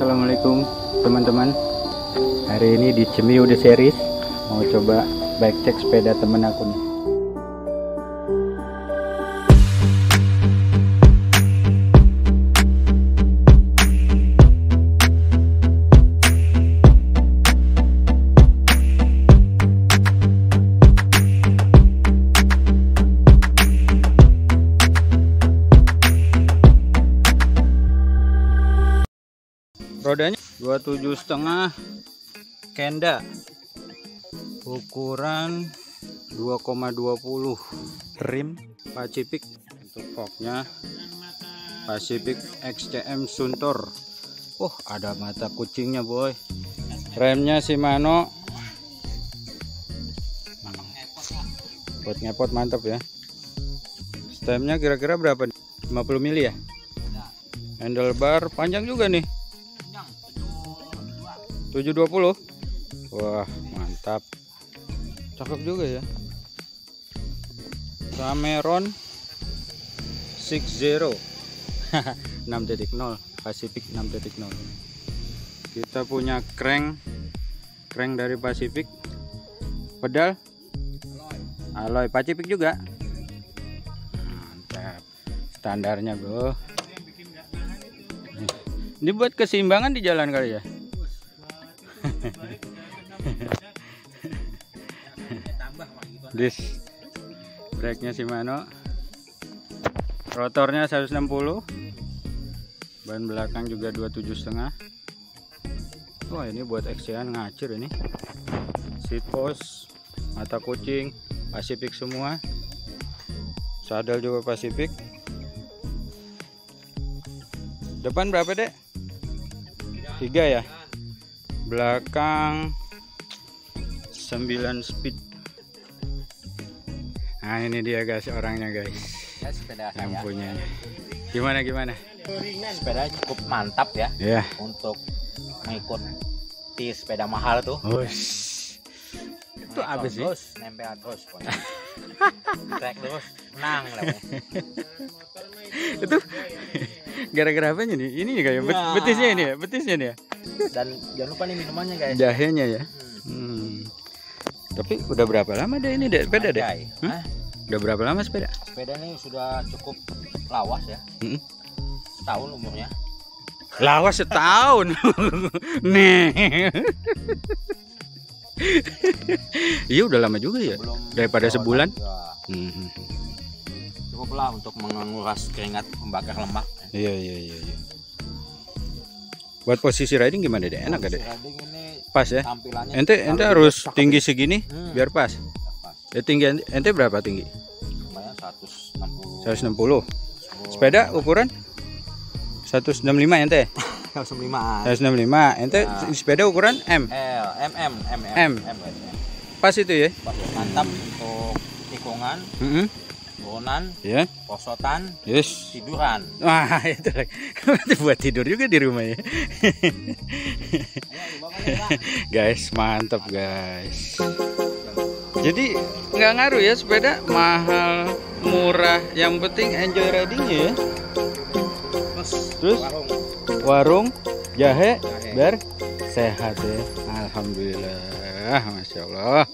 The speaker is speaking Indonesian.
Assalamualaikum teman-teman. Hari ini di Cemiu The Series mau coba bike check sepeda temen aku nih. Rodanya 27,5 Kenda, ukuran 2,20, rim Pacific, untuk forknya Pacific XCM Suntour. Ada mata kucingnya boy. Remnya Shimano, buat ngepot mantap ya. Stemnya kira-kira berapa? 50 mili ya. Handlebar panjang juga nih, 720. Wah mantap, cakep juga ya. Cameron 60 6.0 Pacific 6.0. Kita punya crank dari Pacific, pedal alloy Pacific juga. Mantap, standarnya bro. Ini buat keseimbangan di jalan kali ya. Disc brake-nya Shimano, rotornya 160, ban belakang juga 27,5. Wah ini buat XC-an ngacir ini. Seat post, mata kucing Pacific semua, sadel juga Pacific. Depan berapa dek? 3 ya. Belakang 9 speed. Nah ini dia guys orangnya guys, ya, sepeda yang saya. punya. Gimana? Sepeda cukup mantap ya, Ya. untuk mengikuti sepeda mahal tuh. Itu apa sih? Terus nempel terus, track terus, menang lah. Itu gara-gara apanya nih? Ini ya kayak betisnya ini ya, betisnya nih ya. Dan jangan lupa nih minumannya guys. Jahenya ya. Tapi udah berapa lama deh ini deh sepeda deh? Udah berapa lama sepeda? Sepeda ini sudah cukup lawas ya. Setahun umurnya. Lawas setahun. Nih. Iya udah lama juga ya. Daripada sebulan. Cukup lah untuk menguras keringat, membakar lemak. Iya. Buat posisi riding gimana deh? Enak gak deh? Riding ini Pas ya. tampilannya Ente harus tinggi segini biar pas. Ya tinggi ente berapa tinggi? lumayan 160. 160. Sepeda ukuran 165 ente. 165. 165. Ente sepeda ukuran M. M. Pas itu ya. Pas ya, mantap untuk tikungan, turunan, Ya. posotan, Yes. tiduran. Wah, itu lagi. Buat tidur juga di rumah ya. Guys, mantap guys. Jadi nggak ngaruh ya sepeda mahal murah, yang penting enjoy ridingnya ya. Terus warung jahe biar sehat ya. Alhamdulillah, masya Allah.